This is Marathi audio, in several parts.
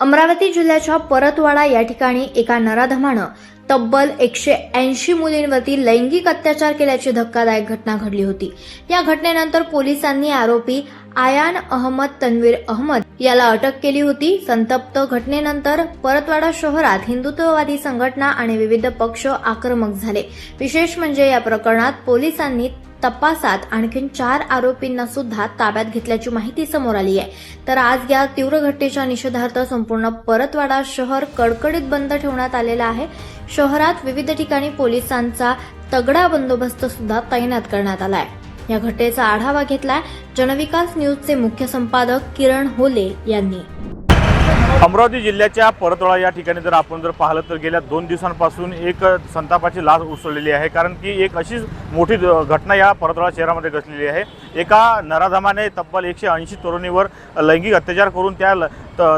अमरावती जिल्ह्याच्या परतवाडा या ठिकाणी एका नराधमानं तब्बल 180 मुलींवरती लैंगिक अत्याचार केल्याची धक्कादायक घटना घडली होती। या घटनेनंतर पोलिसांनी आरोपी आयान अहमद तन्वीर अहमद याला अटक केली होती। संतप्त घटनेनंतर परतवाडा शहरात हिंदुत्ववादी संघटना आणि विविध पक्ष आक्रमक झाले। विशेष म्हणजे या प्रकरणात पोलिसांनी तपासात आणखी 4 आरोपींना सुद्धा ताब्यात घेतल्याची माहिती समोर आली आहे। तर आज या तीव्र घटनेच्या निषेधार्थ संपूर्ण परतवाडा शहर कडकडीत बंद ठेवण्यात आलेला आहे। शहरात विविध ठिकाणी पोलिसांचा तगडा बंदोबस्त सुद्धा तैनात करण्यात आला आहे। या घटनेचा आढावा घेतलाय जनविकास न्यूजचे मुख्य संपादक किरण होले यांनी। अमरावती जिल्ह्याच्या परतवाडा या ठिकाणी जर आपण पाहिलं तर गेल्या 2 दिवसांपासून एक संतापाची लाट उसळलेली आहे। कारण की एक अशी मोठी घटना या परतवाडा शहरामध्ये घडलेली आहे। एका नराधमाने तब्बल 180 तरुणीवर लैंगिक अत्याचार करून त्या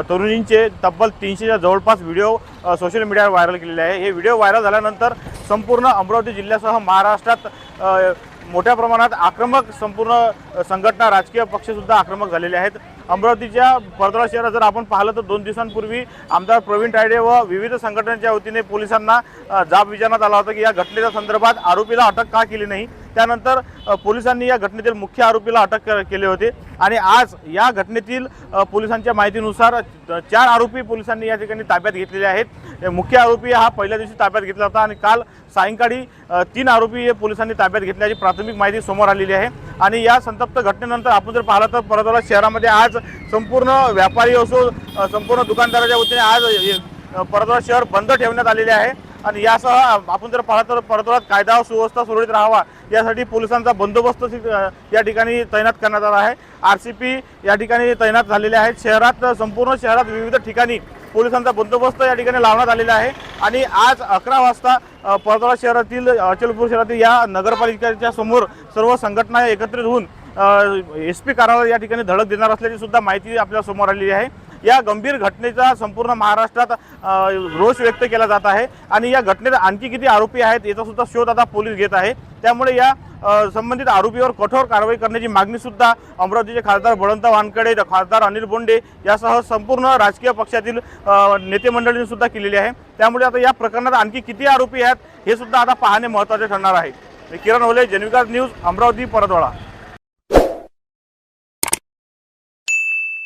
तरुणींचे तब्बल 300च्या जवळपास व्हिडिओ सोशल मीडियावर व्हायरल केलेले आहे। हे व्हिडिओ व्हायरल झाल्यानंतर संपूर्ण अमरावती जिल्ह्यासह महाराष्ट्रात मोठ्या प्रमाणात आक्रमक संपूर्ण संघटना राजकीय पक्ष सुद्धा आक्रमक झालेले आहेत। अमरावतीच्या परतवाडा शहरात जर आपण पाहिलं तर 2 दिवसांपूर्वी आमदार प्रवीण तायडे व विविध संघटनांच्या वतीने पोलिसांना जाब विचारण्यात आला होता की या घटनेच्या संदर्भात आरोपीला अटक का केली नाही। त्यानंतर पोलिसांनी या घटनेतील मुख्य आरोपीला अटक केले होते आणि आज या घटनेतील पोलिसांच्या माहितीनुसार 4 आरोपी पोलिसांनी या ठिकाणी ताब्यात घेतलेले आहेत। मुख्य आरोपी हा पहिल्या दिवशी ताब्यात घेतला होता आणि काल सायंकाळी 3 आरोपी पोलिसांनी ताब्यात घेतल्याची प्राथमिक माहिती समोर आलेली आहे। आणि या संतप्त घटनेनंतर आपण जर पाहिलं तर परतवाडा शहरामध्ये आज संपूर्ण व्यापारी असो संपूर्ण दुकानदाराच्या वतीने आज परतवाडा शहर बंद ठेवण्यात आलेले आहे। आणि यासह आपण जर पाहिलं तर परतवाड्यात कायदा व सुव्यवस्था सुरळीत राहावा यासाठी पोलिसांचा बंदोबस्त या ठिकाणी तैनात करण्यात आला आहे। आरसीपी या ठिकाणी तैनात झालेले आहेत। शहरात संपूर्ण शहरात विविध ठिकाणी पोलिसांचा बंदोबस्त या ठिकाणी लावण्यात आलेला आहे। आणि आज 11 वाजता परतवाडा शहरातील अचलपूर शहरातील या नगरपालिकेच्या समोर सर्व संघटना एकत्रित होऊन SP कार्यालय या ठिकाणी धडक देणार असल्याची सुद्धा माहिती आपल्या समोर आलेली आहे। या गंभीर घटनेचा संपूर्ण महाराष्ट्रात रोष व्यक्त केला जात आहे आणि या घटनेत आणखी किती आरोपी आहेत याचा सुद्धा शोध आता पोलीस घेत आहे। त्यामुळे या संबंधित आरोपीवर कठोर कारवाई करण्याची मागणी सुद्धा अमरावतीचे खासदार बळवंत वानखडे, खासदार अनिल बोंडे यासह संपूर्ण राजकीय पक्षातील नेते मंडळींनी सुद्धा केलेली आहे। त्यामुळे आता या प्रकरणात आणखी किती आरोपी आहेत हे सुद्धा आता पाहणे महत्त्वाचे ठरणार आहे। किरण होले, जनविकास न्यूज, अमरावती, परतवाडा।